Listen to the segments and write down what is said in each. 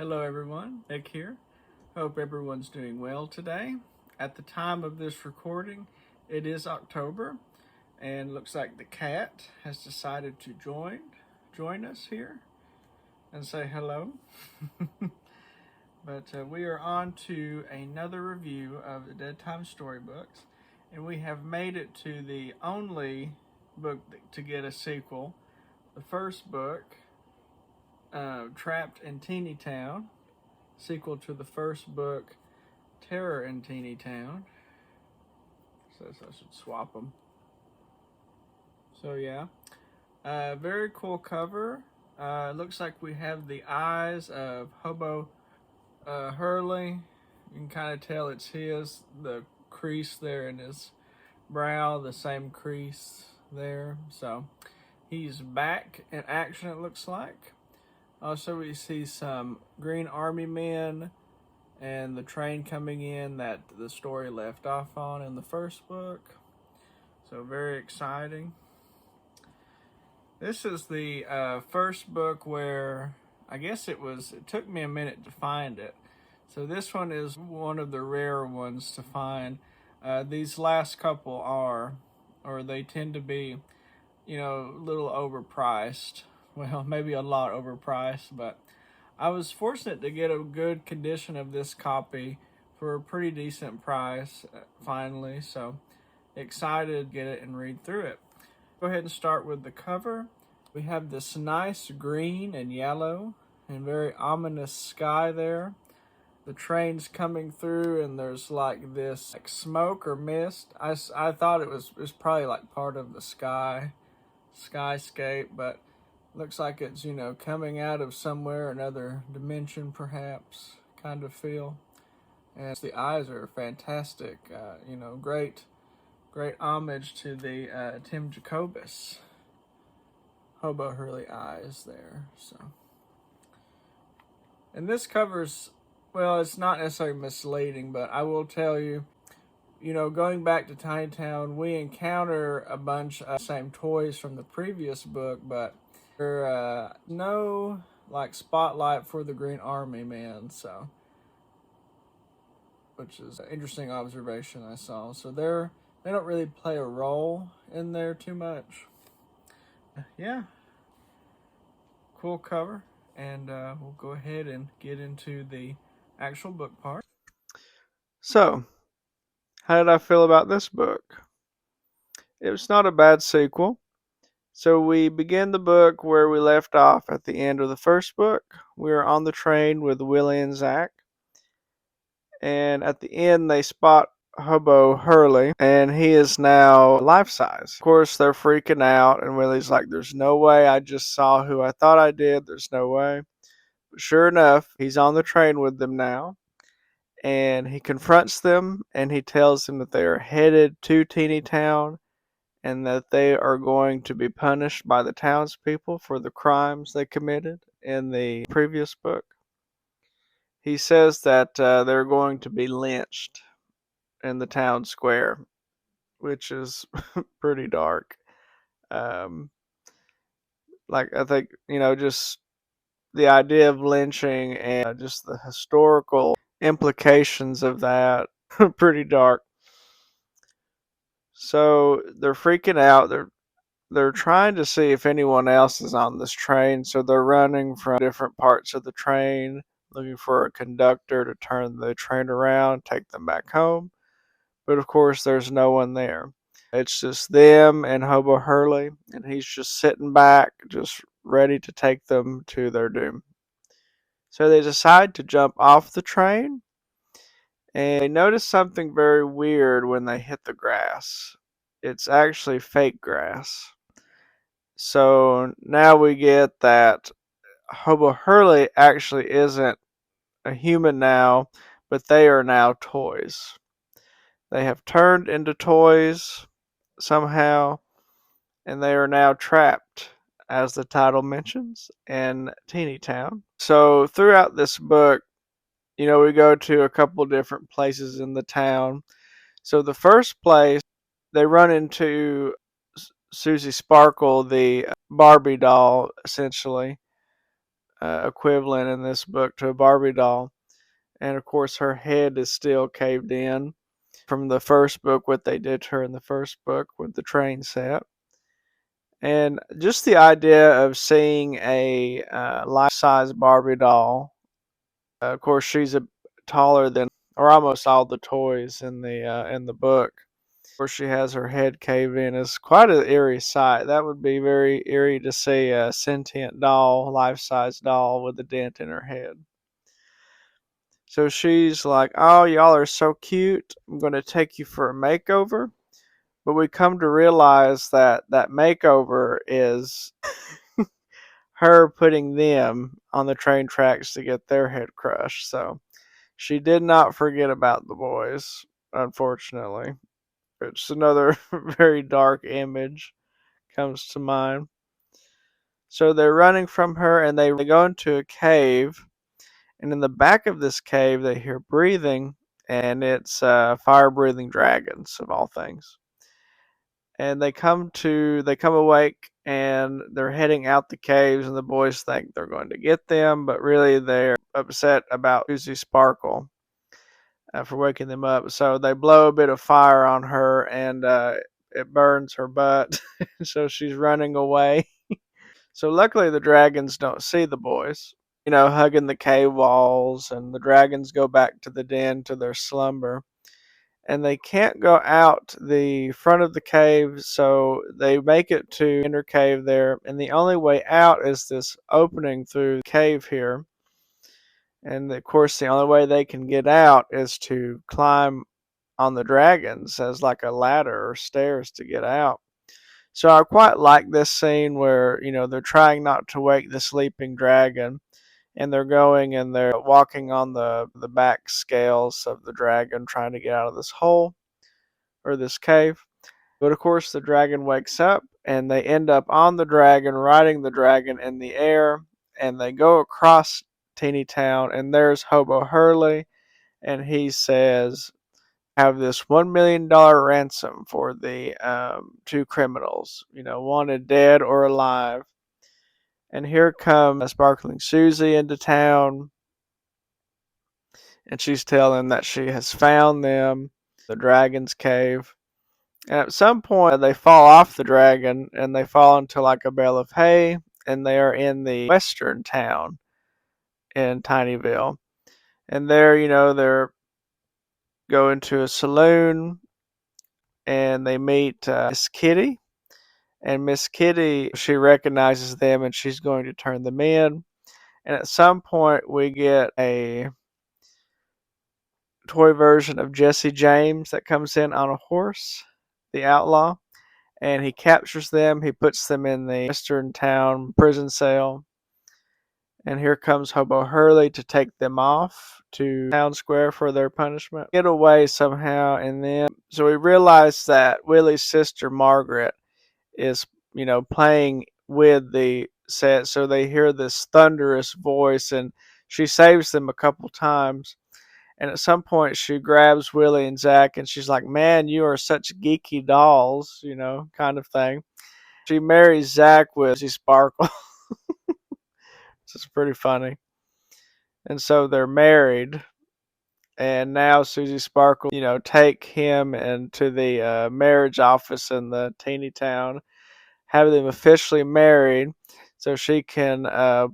Hello everyone, Nick here. Hope everyone's doing well today. At the time of this recording, it is October, and looks like the cat has decided to join us here and say hello. But we are on to another review of the Deadtime storybooks, and we have made it to the only book to get a sequel. The first book, Trapped in Teeny Town, sequel to the first book, Terror in Teeny Town. Says I should swap them. So yeah, very cool cover. Looks like we have the eyes of Hobo Hurley. You can kind of tell it's his. The crease there in his brow, the same crease there. So he's back in action, it looks like. Also, we see some Green Army men and the train coming in that the story left off on in the first book. So very exciting. This is the first book where I guess it took me a minute to find it. So this one is one of the rare ones to find. These last couple they tend to be, a little overpriced. Well, maybe a lot overpriced, but I was fortunate to get a good condition of this copy for a pretty decent price finally, so excited to get it and read through it. Go ahead and start with the cover. We have this nice green and yellow and very ominous sky there. The train's coming through and there's like this smoke or mist. I thought it was probably like part of the skyscape, but looks like it's, coming out of somewhere, another dimension perhaps, kind of feel. And the eyes are fantastic, great homage to the Tim Jacobus Hobo Hurley eyes there. So, and this covers, well, it's not necessarily misleading, but I will tell you, going back to Tiny Town, we encounter a bunch of same toys from the previous book, but no spotlight for the Green Army man, so, which is an interesting observation I saw. So they don't really play a role in there too much. Yeah, cool cover, and we'll go ahead and get into the actual book part. So, how did I feel about this book? It was not a bad sequel. So we begin the book where we left off at the end of the first book. We are on the train with Willy and Zach. And at the end, they spot Hobo Hurley, and he is now life-size. Of course, they're freaking out, and Willy's like, there's no way I just saw who I thought I did. There's no way. But sure enough, he's on the train with them now. And he confronts them, and he tells them that they are headed to Teeny Town, and that they are going to be punished by the townspeople for the crimes they committed in the previous book. He says that they're going to be lynched in the town square, which is pretty dark. I think, just the idea of lynching and just the historical implications of that, pretty dark. So they're freaking out. They're trying to see if anyone else is on this train, so they're running from different parts of the train, looking for a conductor to turn the train around, take them back home. But of course, there's no one there. It's just them and Hobo Hurley, and he's just sitting back, just ready to take them to their doom. So they decide to jump off the train, and they notice something very weird when they hit the grass. It's actually fake grass. So now we get that Hobo Hurley actually isn't a human now, but they are now toys. They have turned into toys somehow, and they are now trapped, as the title mentions, in Teeny Town. So throughout this book, we go to a couple different places in the town. So the first place, they run into Susie Sparkle, the Barbie doll, essentially, equivalent in this book to a Barbie doll. And of course, her head is still caved in from the first book, what they did to her in the first book with the train set. And just the idea of seeing a life-size Barbie doll. Of course, she's taller than or almost all the toys in the book. Of course, she has her head caved in. It's quite an eerie sight. That would be very eerie to see a sentient doll, life-size doll with a dent in her head. So she's like, "Oh, y'all are so cute. I'm going to take you for a makeover." But we come to realize that that makeover is her putting them on the train tracks to get their head crushed. So she did not forget about the boys, unfortunately. It's another very dark image comes to mind. So they're running from her and they go into a cave. And in the back of this cave, they hear breathing, and it's fire breathing dragons, of all things. And they come awake and they're heading out the caves, and the boys think they're going to get them, but really they're upset about Susie Sparkle for waking them up. So they blow a bit of fire on her, and it burns her butt. So she's running away. So luckily the dragons don't see the boys, hugging the cave walls, and the dragons go back to the den to their slumber. And they can't go out the front of the cave, so they make it to the inner cave there, and the only way out is this opening through the cave here. And of course, the only way they can get out is to climb on the dragons as like a ladder or stairs to get out. So I quite like this scene where, they're trying not to wake the sleeping dragon, and they're going and they're walking on the back scales of the dragon trying to get out of this hole or this cave. But of course, the dragon wakes up and they end up on the dragon, riding the dragon in the air, and they go across Teeny Town, and there's Hobo Hurley, and he says, "Have this $1 million ransom for the two criminals, wanted dead or alive." And here comes Sparkling Susie into town, and she's telling that she has found them, the dragon's cave. And at some point, they fall off the dragon and they fall into like a bale of hay, and they are in the western town in Tinyville. And there, they're going to a saloon and they meet Miss Kitty. And Miss Kitty, she recognizes them and she's going to turn them in. And at some point, we get a toy version of Jesse James that comes in on a horse, the outlaw, and he captures them. He puts them in the western town prison cell. And here comes Hobo Hurley to take them off to town square for their punishment. Get away somehow, and then so we realize that Willy's sister Margaret is, playing with the set, so they hear this thunderous voice, and she saves them a couple times. And at some point, she grabs Willy and Zach, and she's like, "Man, you are such geeky dolls," kind of thing. She marries Zach with Susie Sparkle. It's pretty funny. And so they're married. And now Susie Sparkle, take him into the marriage office in the teeny town, have them officially married so she can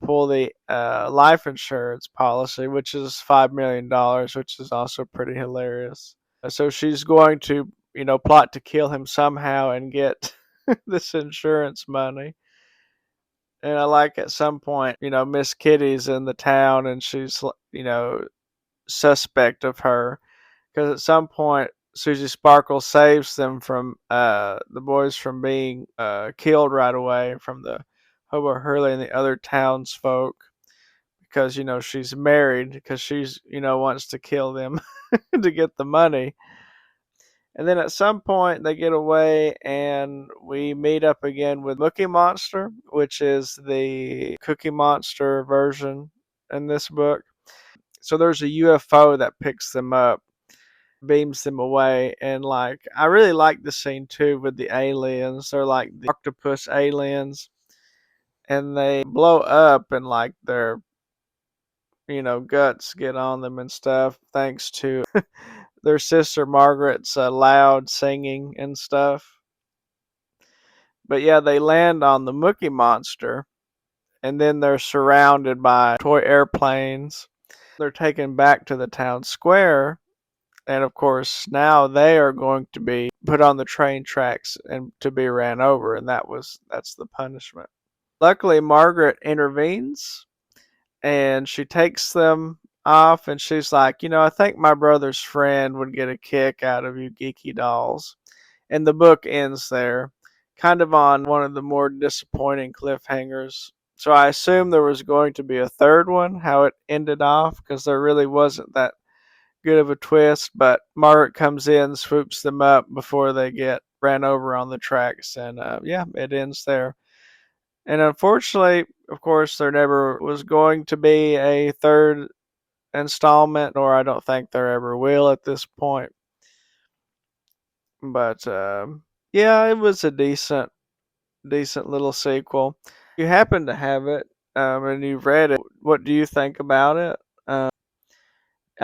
pull the life insurance policy, which is $5 million, which is also pretty hilarious. So she's going to, plot to kill him somehow and get this insurance money. And I like at some point, Miss Kitty's in the town and she's, suspect of her. Because at some point, Susie Sparkle saves them from the boys from being killed right away from the Hobo Hurley and the other townsfolk. Because, she's married, because she's, wants to kill them to get the money. And then at some point they get away and we meet up again with Cookie Monster, which is the Cookie Monster version in this book. So there's a UFO that picks them up, beams them away, and like I really like the scene too with the aliens. They're like the octopus aliens. and they blow up and like their guts get on them and stuff thanks to their sister Margaret's loud singing and stuff. But yeah, they land on the Mookie Monster, and then they're surrounded by toy airplanes. They're taken back to the town square, and of course now they are going to be put on the train tracks and to be ran over, and that's the punishment. Luckily, Margaret intervenes and she takes them off, and she's like, I think my brother's friend would get a kick out of you geeky dolls. And the book ends there, kind of on one of the more disappointing cliffhangers. So I assume there was going to be a third one, how it ended off, because there really wasn't that good of a twist. But Margaret comes in, swoops them up before they get ran over on the tracks, and yeah, it ends there. And unfortunately, of course, there never was going to be a third installment, or I don't think there ever will at this point. But yeah, it was a decent little sequel. If you happen to have it and you've read it, what do you think about it? I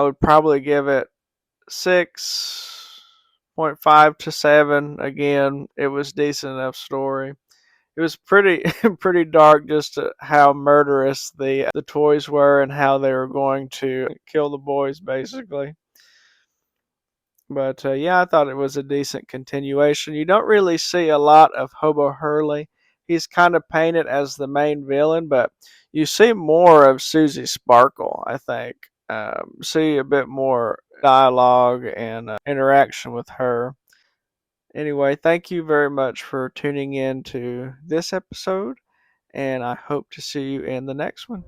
would probably give it 6.5 to 7. Again, it was decent enough story. It was pretty pretty dark, just how murderous the toys were and how they were going to kill the boys basically. But yeah, I thought it was a decent continuation. You don't really see a lot of Hobo Hurley. He's kind of painted as the main villain, but you see more of Susie Sparkle, I think. See a bit more dialogue and interaction with her. Anyway, thank you very much for tuning in to this episode, and I hope to see you in the next one.